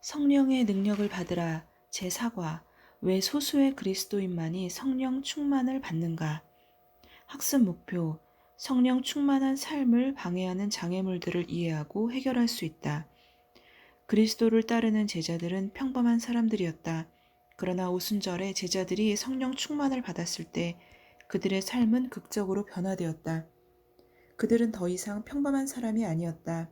성령의 능력을 받으라. 제4과 왜 소수의 그리스도인만이 성령 충만을 받는가? 학습 목표. 성령 충만한 삶을 방해하는 장애물들을 이해하고 해결할 수 있다. 그리스도를 따르는 제자들은 평범한 사람들이었다. 그러나 오순절에 제자들이 성령 충만을 받았을 때 그들의 삶은 극적으로 변화되었다. 그들은 더 이상 평범한 사람이 아니었다.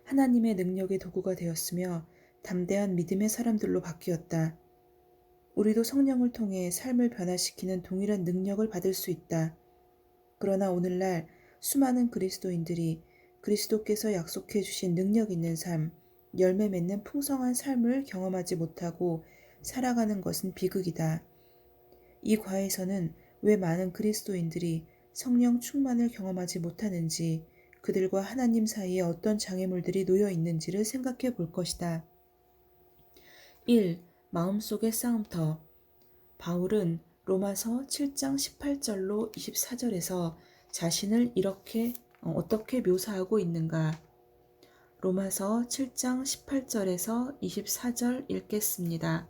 하나님의 능력의 도구가 되었으며 담대한 믿음의 사람들로 바뀌었다. 우리도 성령을 통해 삶을 변화시키는 동일한 능력을 받을 수 있다. 그러나 오늘날 수많은 그리스도인들이 그리스도께서 약속해 주신 능력 있는 삶, 열매 맺는 풍성한 삶을 경험하지 못하고 살아가는 것은 비극이다. 이 과에서는 왜 많은 그리스도인들이 성령 충만을 경험하지 못하는지, 그들과 하나님 사이에 어떤 장애물들이 놓여 있는지를 생각해 볼 것이다. 1. 마음속의 싸움터. 바울은 로마서 7장 18절로 24절에서 자신을 어떻게 묘사하고 있는가? 로마서 7장 18절에서 24절 읽겠습니다.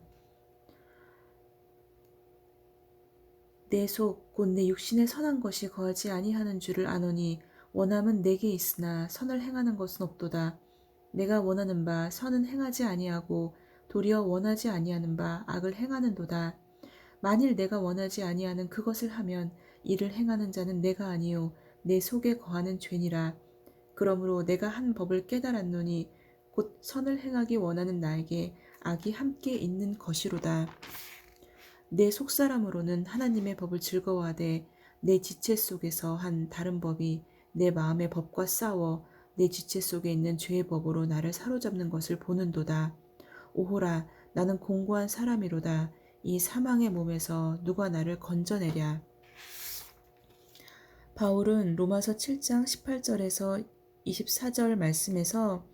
내 속 곧 내 육신에 선한 것이 거하지 아니하는 줄을 아노니 원함은 내게 있으나 선을 행하는 것은 없도다. 내가 원하는 바 선은 행하지 아니하고 도리어 원하지 아니하는 바 악을 행하는도다. 만일 내가 원하지 아니하는 그것을 하면 이를 행하는 자는 내가 아니요 내 속에 거하는 죄니라. 그러므로 내가 한 법을 깨달았노니 곧 선을 행하기 원하는 나에게 악이 함께 있는 것이로다. 내 속사람으로는 하나님의 법을 즐거워하되 내 지체 속에서 한 다른 법이 내 마음의 법과 싸워 내 지체 속에 있는 죄의 법으로 나를 사로잡는 것을 보는도다. 오호라, 나는 공고한 사람이로다. 이 사망의 몸에서 누가 나를 건져내랴. 바울은 로마서 7장 18절에서 24절 말씀에서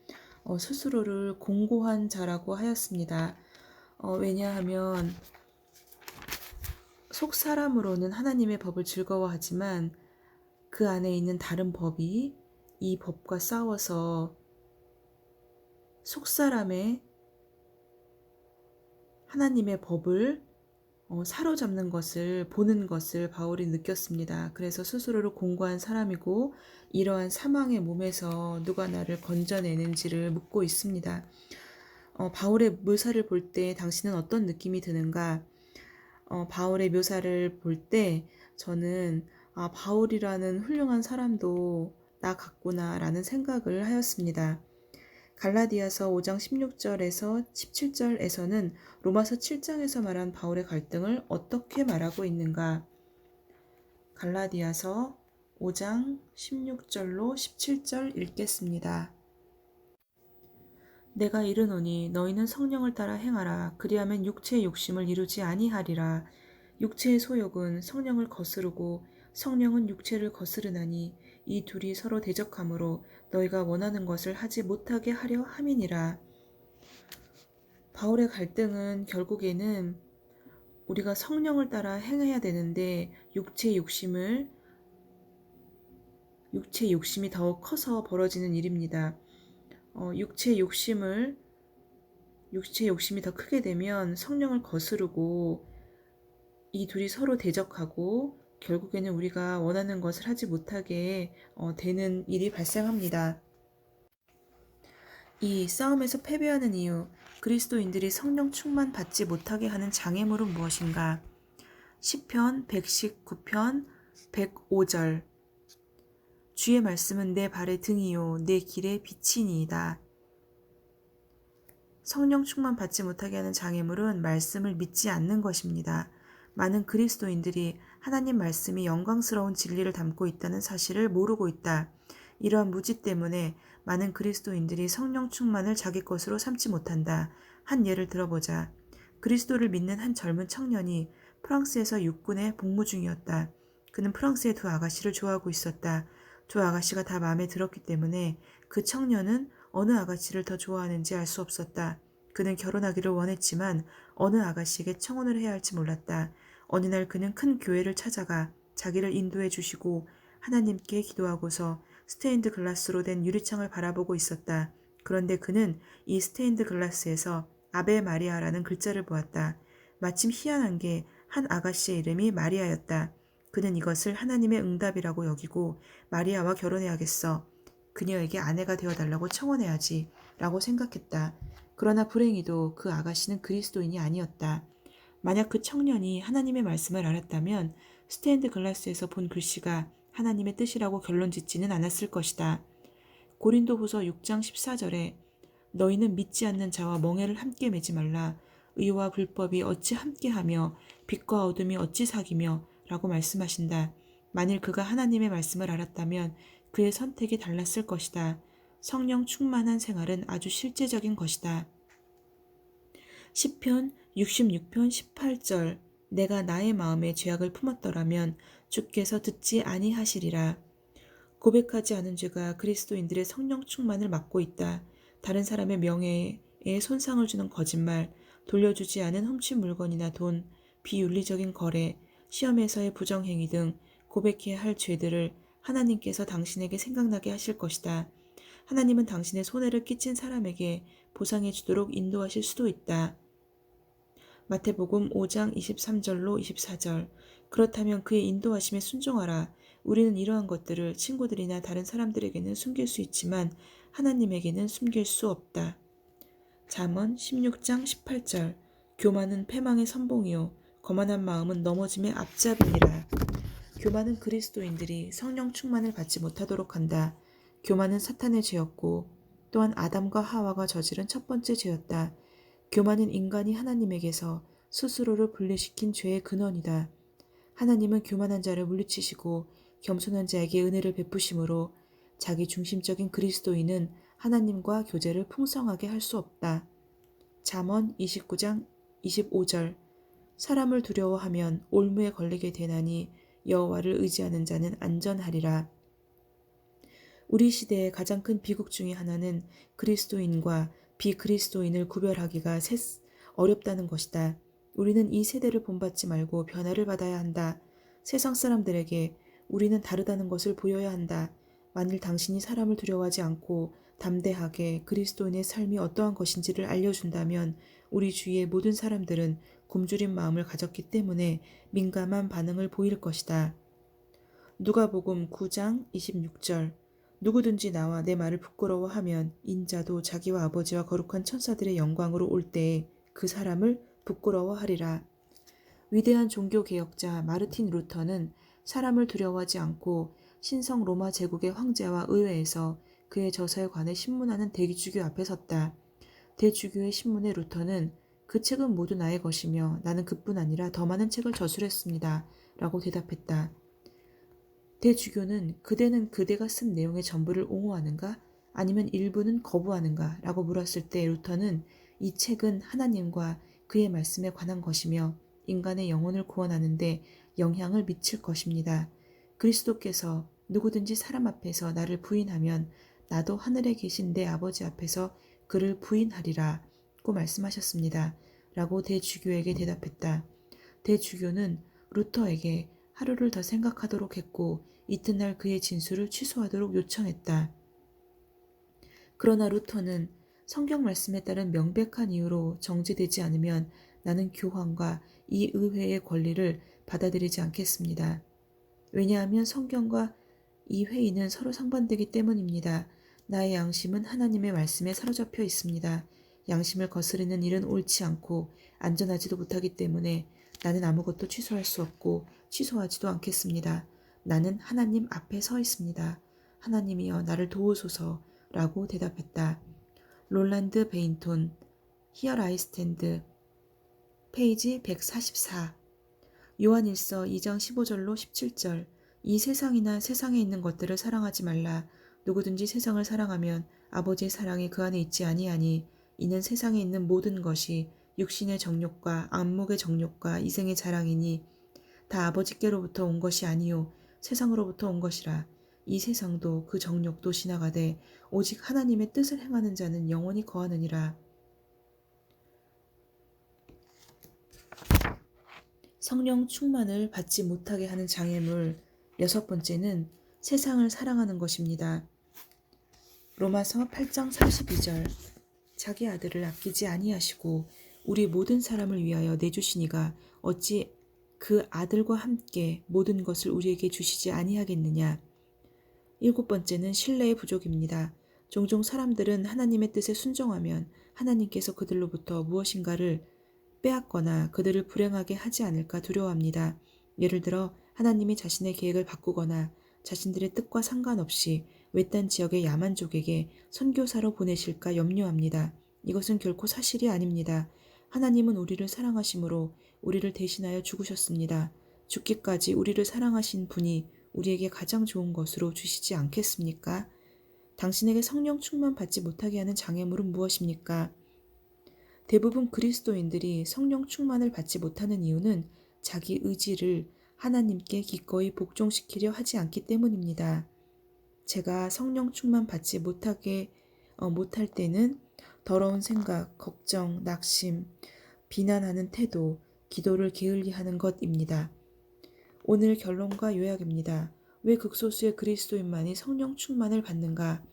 스스로를 공고한 자라고 하였습니다. 왜냐하면 속 사람으로는 하나님의 법을 즐거워하지만 그 안에 있는 다른 법이 이 법과 싸워서 속 사람의 하나님의 법을 사로잡는 것을 보는 것을 바울이 느꼈습니다. 그래서 스스로를 공고한 사람이고 이러한 사망의 몸에서 누가 나를 건져내는지를 묻고 있습니다. 바울의 묘사를 볼 때 당신은 어떤 느낌이 드는가? 바울의 묘사를 볼 때 저는 바울이라는 훌륭한 사람도 나 같구나라는 생각을 하였습니다. 갈라디아서 5장 16절에서 17절에서는 로마서 7장에서 말한 바울의 갈등을 어떻게 말하고 있는가? 갈라디아서 5장 16절로 17절 읽겠습니다. 내가 이르노니 너희는 성령을 따라 행하라. 그리하면 육체의 욕심을 이루지 아니하리라. 육체의 소욕은 성령을 거스르고 성령은 육체를 거스르나니 이 둘이 서로 대적하므로 너희가 원하는 것을 하지 못하게 하려 함이니라. 바울의 갈등은 결국에는 우리가 성령을 따라 행해야 되는데 육체의 욕심이 더욱 커서 벌어지는 일입니다. 육체의 욕심이 더 크게 되면 성령을 거스르고 이 둘이 서로 대적하고 결국에는 우리가 원하는 것을 하지 못하게 되는 일이 발생합니다. 이 싸움에서 패배하는 이유, 그리스도인들이 성령 충만 받지 못하게 하는 장애물은 무엇인가? 시편 119편 105절. 주의 말씀은 내 발의 등이요 내 길의 빛이니이다. 성령 충만 받지 못하게 하는 장애물은 말씀을 믿지 않는 것입니다. 많은 그리스도인들이 하나님 말씀이 영광스러운 진리를 담고 있다는 사실을 모르고 있다. 이러한 무지 때문에 많은 그리스도인들이 성령 충만을 자기 것으로 삼지 못한다. 한 예를 들어보자. 그리스도를 믿는 한 젊은 청년이 프랑스에서 육군에 복무 중이었다. 그는 프랑스의 두 아가씨를 좋아하고 있었다. 두 아가씨가 다 마음에 들었기 때문에 그 청년은 어느 아가씨를 더 좋아하는지 알 수 없었다. 그는 결혼하기를 원했지만 어느 아가씨에게 청혼을 해야 할지 몰랐다. 어느 날 그는 큰 교회를 찾아가 자기를 인도해 주시고 하나님께 기도하고서 스테인드 글라스로 된 유리창을 바라보고 있었다. 그런데 그는 이 스테인드 글라스에서 아베 마리아라는 글자를 보았다. 마침 희한한 게 한 아가씨의 이름이 마리아였다. 그는 이것을 하나님의 응답이라고 여기고 마리아와 결혼해야겠어. 그녀에게 아내가 되어달라고 청혼해야지 라고 생각했다. 그러나 불행히도 그 아가씨는 그리스도인이 아니었다. 만약 그 청년이 하나님의 말씀을 알았다면 스테인드 글라스에서 본 글씨가 하나님의 뜻이라고 결론짓지는 않았을 것이다. 고린도후서 6장 14절에 너희는 믿지 않는 자와 멍에를 함께 매지 말라. 의와 불법이 어찌 함께하며 빛과 어둠이 어찌 사귀며 라고 말씀하신다. 만일 그가 하나님의 말씀을 알았다면 그의 선택이 달랐을 것이다. 성령 충만한 생활은 아주 실제적인 것이다. 시편 66편 18절 내가 나의 마음에 죄악을 품었더라면 주께서 듣지 아니하시리라. 고백하지 않은 죄가 그리스도인들의 성령 충만을 막고 있다. 다른 사람의 명예에 손상을 주는 거짓말, 돌려주지 않은 훔친 물건이나 돈, 비윤리적인 거래, 시험에서의 부정행위 등 고백해야 할 죄들을 하나님께서 당신에게 생각나게 하실 것이다. 하나님은 당신의 손해를 끼친 사람에게 보상해 주도록 인도하실 수도 있다. 마태복음 5장 23절로 24절 그렇다면 그의 인도하심에 순종하라. 우리는 이러한 것들을 친구들이나 다른 사람들에게는 숨길 수 있지만 하나님에게는 숨길 수 없다. 잠언 16장 18절 교만은 패망의 선봉이요 거만한 마음은 넘어짐의 앞잡이니라. 교만은 그리스도인들이 성령 충만을 받지 못하도록 한다. 교만은 사탄의 죄였고 또한 아담과 하와가 저지른 첫 번째 죄였다. 교만은 인간이 하나님에게서 스스로를 분리시킨 죄의 근원이다. 하나님은 교만한 자를 물리치시고 겸손한 자에게 은혜를 베푸심으로 자기 중심적인 그리스도인은 하나님과 교제를 풍성하게 할 수 없다. 잠언 29장 25절 사람을 두려워하면 올무에 걸리게 되나니 여호와를 의지하는 자는 안전하리라. 우리 시대의 가장 큰 비극 중의 하나는 그리스도인과 비그리스도인을 구별하기가 어렵다는 것이다. 우리는 이 세대를 본받지 말고 변화를 받아야 한다. 세상 사람들에게 우리는 다르다는 것을 보여야 한다. 만일 당신이 사람을 두려워하지 않고 담대하게 그리스도인의 삶이 어떠한 것인지를 알려준다면 우리 주위의 모든 사람들은 굶주린 마음을 가졌기 때문에 민감한 반응을 보일 것이다. 누가복음 9장 26절 누구든지 나와 내 말을 부끄러워하면 인자도 자기와 아버지와 거룩한 천사들의 영광으로 올 때에 그 사람을 부끄러워하리라. 위대한 종교개혁자 마르틴 루터는 사람을 두려워하지 않고 신성 로마 제국의 황제와 의회에서 그의 저서에 관해 신문하는 대주교 앞에 섰다. 대주교의 신문에 루터는 그 책은 모두 나의 것이며 나는 그뿐 아니라 더 많은 책을 저술했습니다. 라고 대답했다. 대주교는 그대는 그대가 쓴 내용의 전부를 옹호하는가? 아니면 일부는 거부하는가? 라고 물었을 때 루터는 이 책은 하나님과 그의 말씀에 관한 것이며 인간의 영혼을 구원하는 데 영향을 미칠 것입니다. 그리스도께서 누구든지 사람 앞에서 나를 부인하면 나도 하늘에 계신 내 아버지 앞에서 그를 부인하리라 고 말씀하셨습니다. 라고 대주교에게 대답했다. 대주교는 루터에게 하루를 더 생각하도록 했고 이튿날 그의 진술을 취소하도록 요청했다. 그러나 루터는 성경 말씀에 따른 명백한 이유로 정죄되지 않으면 나는 교황과 이 의회의 권리를 받아들이지 않겠습니다. 왜냐하면 성경과 이 회의는 서로 상반되기 때문입니다. 나의 양심은 하나님의 말씀에 사로잡혀 있습니다. 양심을 거스르는 일은 옳지 않고 안전하지도 못하기 때문에 나는 아무것도 취소할 수 없고 취소하지도 않겠습니다. 나는 하나님 앞에 서 있습니다. 하나님이여 나를 도우소서 라고 대답했다. 롤란드 베인톤 Here I Stand 페이지 144 요한일서 2장 15절로 17절 이 세상이나 세상에 있는 것들을 사랑하지 말라. 누구든지 세상을 사랑하면 아버지의 사랑이 그 안에 있지 아니하니 이는 세상에 있는 모든 것이 육신의 정욕과 안목의 정욕과 이생의 자랑이니 다 아버지께로부터 온 것이 아니요 세상으로부터 온 것이라. 이 세상도 그 정욕도 지나가되 오직 하나님의 뜻을 행하는 자는 영원히 거하느니라. 성령 충만을 받지 못하게 하는 장애물 6번째는 세상을 사랑하는 것입니다. 로마서 8장 32절. 자기 아들을 아끼지 아니하시고 우리 모든 사람을 위하여 내주시니가 어찌 그 아들과 함께 모든 것을 우리에게 주시지 아니하겠느냐. 7번째는 신뢰의 부족입니다. 종종 사람들은 하나님의 뜻에 순종하면 하나님께서 그들로부터 무엇인가를 빼앗거나 그들을 불행하게 하지 않을까 두려워합니다. 예를 들어 하나님이 자신의 계획을 바꾸거나 자신들의 뜻과 상관없이 외딴 지역의 야만족에게 선교사로 보내실까 염려합니다. 이것은 결코 사실이 아닙니다. 하나님은 우리를 사랑하심으로 우리를 대신하여 죽으셨습니다. 죽기까지 우리를 사랑하신 분이 우리에게 가장 좋은 것으로 주시지 않겠습니까? 당신에게 성령 충만 받지 못하게 하는 장애물은 무엇입니까? 대부분 그리스도인들이 성령 충만을 받지 못하는 이유는 자기 의지를 하나님께 기꺼이 복종시키려 하지 않기 때문입니다. 제가 성령 충만 받지 못할 때는 더러운 생각, 걱정, 낙심, 비난하는 태도, 기도를 게을리하는 것입니다. 오늘 결론과 요약입니다. 왜 극소수의 그리스도인만이 성령 충만을 받는가?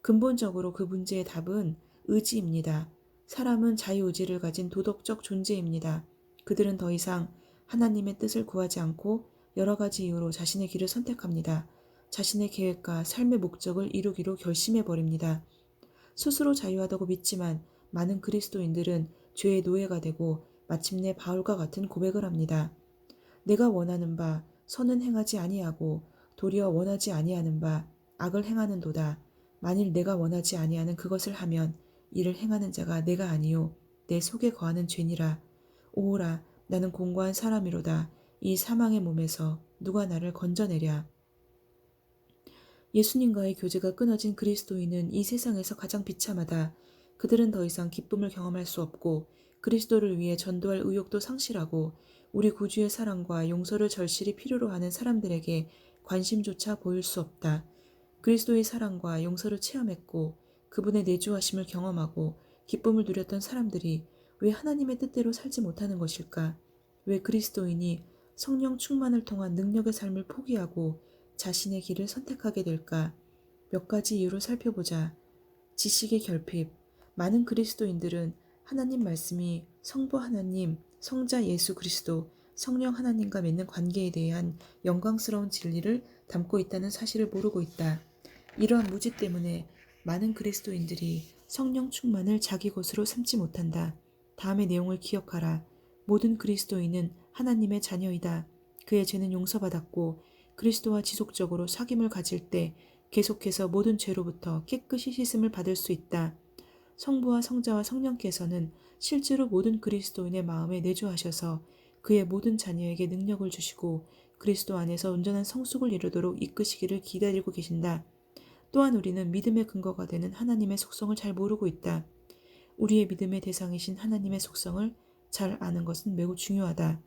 근본적으로 그 문제의 답은 의지입니다. 사람은 자유의지를 가진 도덕적 존재입니다. 그들은 더 이상 하나님의 뜻을 구하지 않고 여러 가지 이유로 자신의 길을 선택합니다. 자신의 계획과 삶의 목적을 이루기로 결심해버립니다. 스스로 자유하다고 믿지만 많은 그리스도인들은 죄의 노예가 되고 마침내 바울과 같은 고백을 합니다. 내가 원하는 바 선은 행하지 아니하고 도리어 원하지 아니하는 바 악을 행하는도다. 만일 내가 원하지 아니하는 그것을 하면 이를 행하는 자가 내가 아니요 내 속에 거하는 죄니라. 오호라 나는 공고한 사람이로다. 이 사망의 몸에서 누가 나를 건져내랴. 예수님과의 교제가 끊어진 그리스도인은 이 세상에서 가장 비참하다. 그들은 더 이상 기쁨을 경험할 수 없고 그리스도를 위해 전도할 의욕도 상실하고 우리 구주의 사랑과 용서를 절실히 필요로 하는 사람들에게 관심조차 보일 수 없다. 그리스도의 사랑과 용서를 체험했고 그분의 내주하심을 경험하고 기쁨을 누렸던 사람들이 왜 하나님의 뜻대로 살지 못하는 것일까? 왜 그리스도인이 성령 충만을 통한 능력의 삶을 포기하고 자신의 길을 선택하게 될까? 몇 가지 이유를 살펴보자. 지식의 결핍. 많은 그리스도인들은 하나님 말씀이 성부 하나님, 성자 예수 그리스도, 성령 하나님과 맺는 관계에 대한 영광스러운 진리를 담고 있다는 사실을 모르고 있다. 이러한 무지 때문에 많은 그리스도인들이 성령 충만을 자기 것으로 삼지 못한다. 다음의 내용을 기억하라. 모든 그리스도인은 하나님의 자녀이다. 그의 죄는 용서받았고 그리스도와 지속적으로 사귐을 가질 때 계속해서 모든 죄로부터 깨끗이 씻음을 받을 수 있다. 성부와 성자와 성령께서는 실제로 모든 그리스도인의 마음에 내주하셔서 그의 모든 자녀에게 능력을 주시고 그리스도 안에서 온전한 성숙을 이루도록 이끄시기를 기다리고 계신다. 또한 우리는 믿음의 근거가 되는 하나님의 속성을 잘 모르고 있다. 우리의 믿음의 대상이신 하나님의 속성을 잘 아는 것은 매우 중요하다.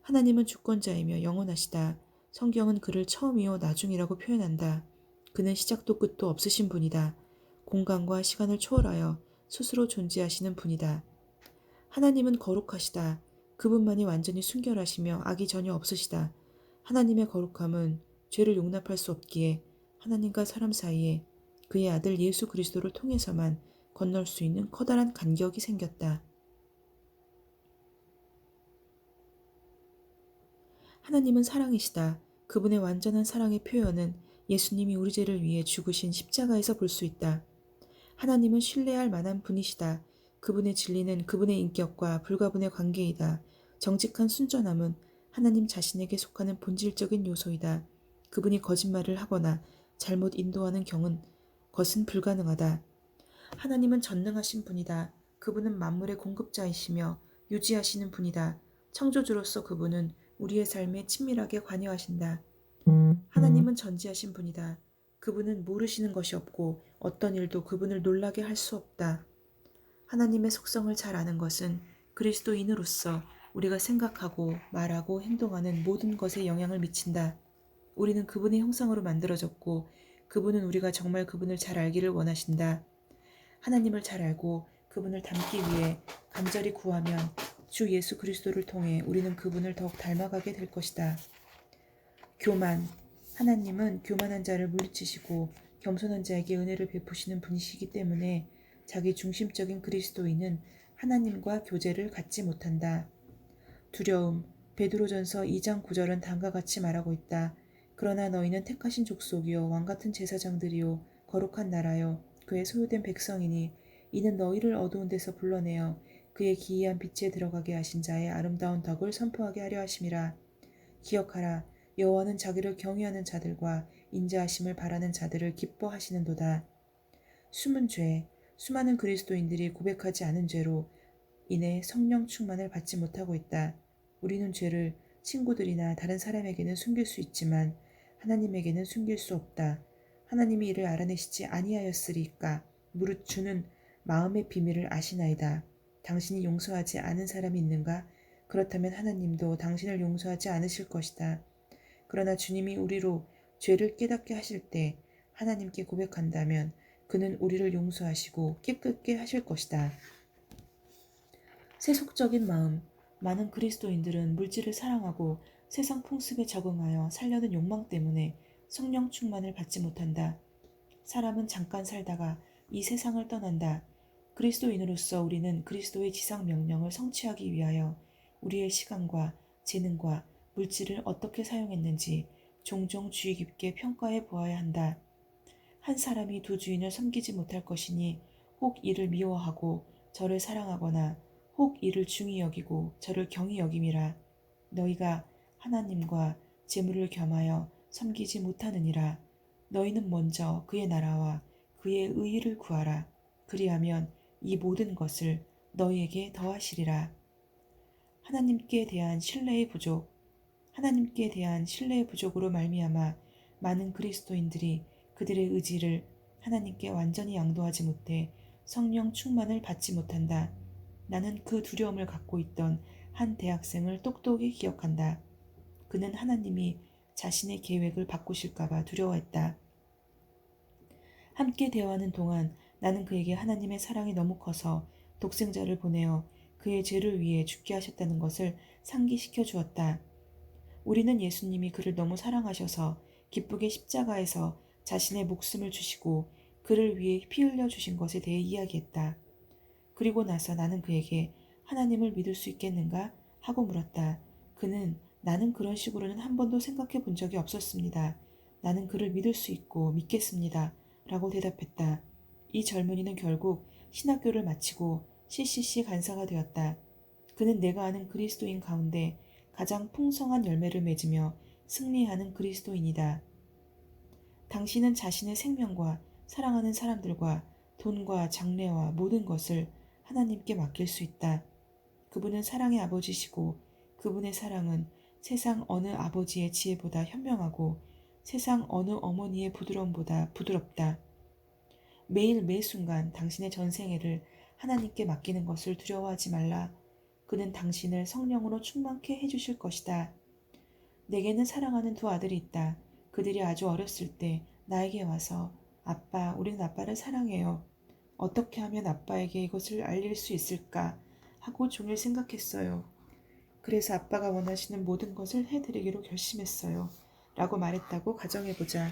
하나님은 주권자이며 영원하시다. 성경은 그를 처음이요 나중이라고 표현한다. 그는 시작도 끝도 없으신 분이다. 공간과 시간을 초월하여 스스로 존재하시는 분이다. 하나님은 거룩하시다. 그분만이 완전히 순결하시며 악이 전혀 없으시다. 하나님의 거룩함은 죄를 용납할 수 없기에 하나님과 사람 사이에 그의 아들 예수 그리스도를 통해서만 건널 수 있는 커다란 간격이 생겼다. 하나님은 사랑이시다. 그분의 완전한 사랑의 표현은 예수님이 우리 죄를 위해 죽으신 십자가에서 볼 수 있다. 하나님은 신뢰할 만한 분이시다. 그분의 진리는 그분의 인격과 불가분의 관계이다. 정직한 순전함은 하나님 자신에게 속하는 본질적인 요소이다. 그분이 거짓말을 하거나 잘못 인도하는 것은 불가능하다. 하나님은 전능하신 분이다. 그분은 만물의 공급자이시며 유지하시는 분이다. 창조주로서 그분은 우리의 삶에 친밀하게 관여하신다. 하나님은 전지하신 분이다. 그분은 모르시는 것이 없고 어떤 일도 그분을 놀라게 할 수 없다. 하나님의 속성을 잘 아는 것은 그리스도인으로서 우리가 생각하고 말하고 행동하는 모든 것에 영향을 미친다. 우리는 그분의 형상으로 만들어졌고 그분은 우리가 정말 그분을 잘 알기를 원하신다. 하나님을 잘 알고 그분을 닮기 위해 간절히 구하면 주 예수 그리스도를 통해 우리는 그분을 더욱 닮아가게 될 것이다. 교만. 하나님은 교만한 자를 물리치시고 겸손한 자에게 은혜를 베푸시는 분이시기 때문에 자기 중심적인 그리스도인은 하나님과 교제를 갖지 못한다. 두려움. 베드로전서 2장 9절은 다음과 같이 말하고 있다. 그러나 너희는 택하신 족속이요 왕같은 제사장들이요 거룩한 나라요 그의 소유된 백성이니 이는 너희를 어두운 데서 불러내어 그의 기이한 빛에 들어가게 하신 자의 아름다운 덕을 선포하게 하려 하심이라. 기억하라. 여호와는 자기를 경외하는 자들과 인자하심을 바라는 자들을 기뻐하시는도다. 숨은 죄. 수많은 그리스도인들이 고백하지 않은 죄로 인해 성령 충만을 받지 못하고 있다. 우리는 죄를 친구들이나 다른 사람에게는 숨길 수 있지만 하나님에게는 숨길 수 없다. 하나님이 이를 알아내시지 아니하였으리까. 무릇 주는 마음의 비밀을 아시나이다. 당신이 용서하지 않은 사람이 있는가? 그렇다면 하나님도 당신을 용서하지 않으실 것이다. 그러나 주님이 우리로 죄를 깨닫게 하실 때 하나님께 고백한다면 그는 우리를 용서하시고 깨끗게 하실 것이다. 세속적인 마음. 많은 그리스도인들은 물질을 사랑하고 세상 풍습에 적응하여 살려는 욕망 때문에 성령 충만을 받지 못한다. 사람은 잠깐 살다가 이 세상을 떠난다. 그리스도인으로서 우리는 그리스도의 지상 명령을 성취하기 위하여 우리의 시간과 재능과 물질을 어떻게 사용했는지 종종 주의 깊게 평가해 보아야 한다. 한 사람이 두 주인을 섬기지 못할 것이니 혹 이를 미워하고 저를 사랑하거나 혹 이를 중히 여기고 저를 경히 여김이라. 너희가 하나님과 재물을 겸하여 섬기지 못하느니라. 너희는 먼저 그의 나라와 그의 의의를 구하라. 그리하면 이 모든 것을 너희에게 더하시리라. 하나님께 대한 신뢰의 부족. 하나님께 대한 신뢰의 부족으로 말미암아 많은 그리스도인들이 그들의 의지를 하나님께 완전히 양도하지 못해 성령 충만을 받지 못한다. 나는 그 두려움을 갖고 있던 한 대학생을 똑똑히 기억한다. 그는 하나님이 자신의 계획을 바꾸실까봐 두려워했다. 함께 대화하는 동안 나는 그에게 하나님의 사랑이 너무 커서 독생자를 보내어 그의 죄를 위해 죽게 하셨다는 것을 상기시켜 주었다. 우리는 예수님이 그를 너무 사랑하셔서 기쁘게 십자가에서 자신의 목숨을 주시고 그를 위해 피 흘려 주신 것에 대해 이야기했다. 그리고 나서 나는 그에게 하나님을 믿을 수 있겠는가? 하고 물었다. 그는 나는 그런 식으로는 한 번도 생각해 본 적이 없었습니다. 나는 그를 믿을 수 있고 믿겠습니다. 라고 대답했다. 이 젊은이는 결국 신학교를 마치고 CCC 간사가 되었다. 그는 내가 아는 그리스도인 가운데 가장 풍성한 열매를 맺으며 승리하는 그리스도인이다. 당신은 자신의 생명과 사랑하는 사람들과 돈과 장래와 모든 것을 하나님께 맡길 수 있다. 그분은 사랑의 아버지시고 그분의 사랑은 세상 어느 아버지의 지혜보다 현명하고 세상 어느 어머니의 부드러움보다 부드럽다. 매일 매 순간 당신의 전생애를 하나님께 맡기는 것을 두려워하지 말라. 그는 당신을 성령으로 충만케 해주실 것이다. 내게는 사랑하는 두 아들이 있다. 그들이 아주 어렸을 때 나에게 와서 아빠, 우리는 아빠를 사랑해요. 어떻게 하면 아빠에게 이것을 알릴 수 있을까? 하고 종일 생각했어요. 그래서 아빠가 원하시는 모든 것을 해드리기로 결심했어요. 라고 말했다고 가정해보자.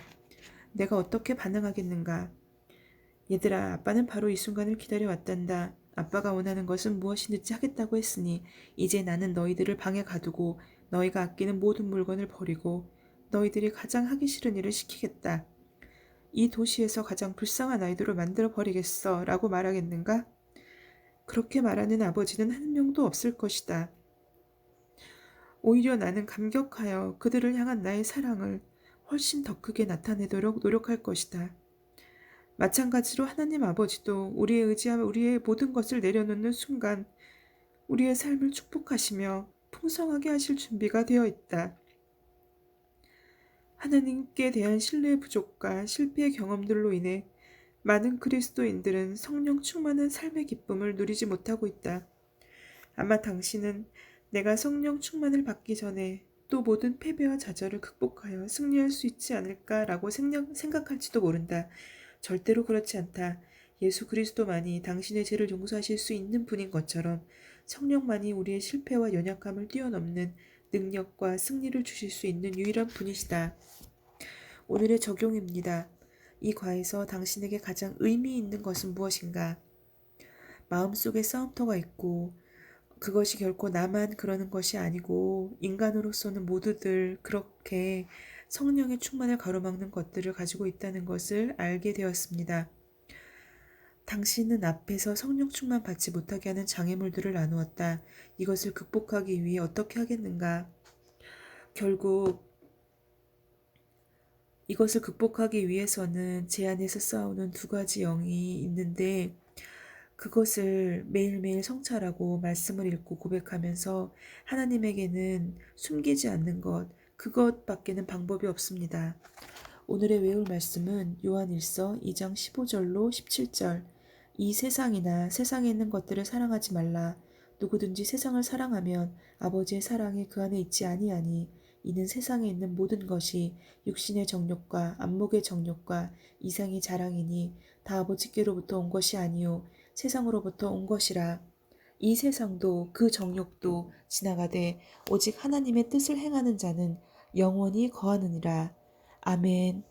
내가 어떻게 반응하겠는가? 얘들아, 아빠는 바로 이 순간을 기다려왔단다. 아빠가 원하는 것은 무엇이든지 하겠다고 했으니 이제 나는 너희들을 방에 가두고 너희가 아끼는 모든 물건을 버리고 너희들이 가장 하기 싫은 일을 시키겠다. 이 도시에서 가장 불쌍한 아이들을 만들어 버리겠어 라고 말하겠는가? 그렇게 말하는 아버지는 한 명도 없을 것이다. 오히려 나는 감격하여 그들을 향한 나의 사랑을 훨씬 더 크게 나타내도록 노력할 것이다. 마찬가지로 하나님 아버지도 우리의 의지와 우리의 모든 것을 내려놓는 순간 우리의 삶을 축복하시며 풍성하게 하실 준비가 되어 있다. 하나님께 대한 신뢰의 부족과 실패의 경험들로 인해 많은 그리스도인들은 성령 충만한 삶의 기쁨을 누리지 못하고 있다. 아마 당신은 내가 성령 충만을 받기 전에 또 모든 패배와 좌절을 극복하여 승리할 수 있지 않을까라고 생각할지도 모른다. 절대로 그렇지 않다. 예수 그리스도만이 당신의 죄를 용서하실 수 있는 분인 것처럼 성령만이 우리의 실패와 연약함을 뛰어넘는 능력과 승리를 주실 수 있는 유일한 분이시다. 오늘의 적용입니다. 이 과에서 당신에게 가장 의미 있는 것은 무엇인가? 마음속에 싸움터가 있고 그것이 결코 나만 그러는 것이 아니고 인간으로서는 모두들 그렇게 성령의 충만을 가로막는 것들을 가지고 있다는 것을 알게 되었습니다. 당신은 앞에서 성령 충만 받지 못하게 하는 장애물들을 나누었다. 이것을 극복하기 위해 어떻게 하겠는가? 결국 이것을 극복하기 위해서는 제 안에서 싸우는 두 가지 영이 있는데 그것을 매일매일 성찰하고 말씀을 읽고 고백하면서 하나님에게는 숨기지 않는 것, 그것밖에는 방법이 없습니다. 오늘의 외울 말씀은 요한일서 2장 15절로 17절. 이 세상이나 세상에 있는 것들을 사랑하지 말라. 누구든지 세상을 사랑하면 아버지의 사랑이 그 안에 있지 아니하니 이는 세상에 있는 모든 것이 육신의 정욕과 안목의 정욕과 이상의 자랑이니 다 아버지께로부터 온 것이 아니요 세상으로부터 온 것이라. 이 세상도 그 정욕도 지나가되 오직 하나님의 뜻을 행하는 자는 영원히 거하느니라. 아멘.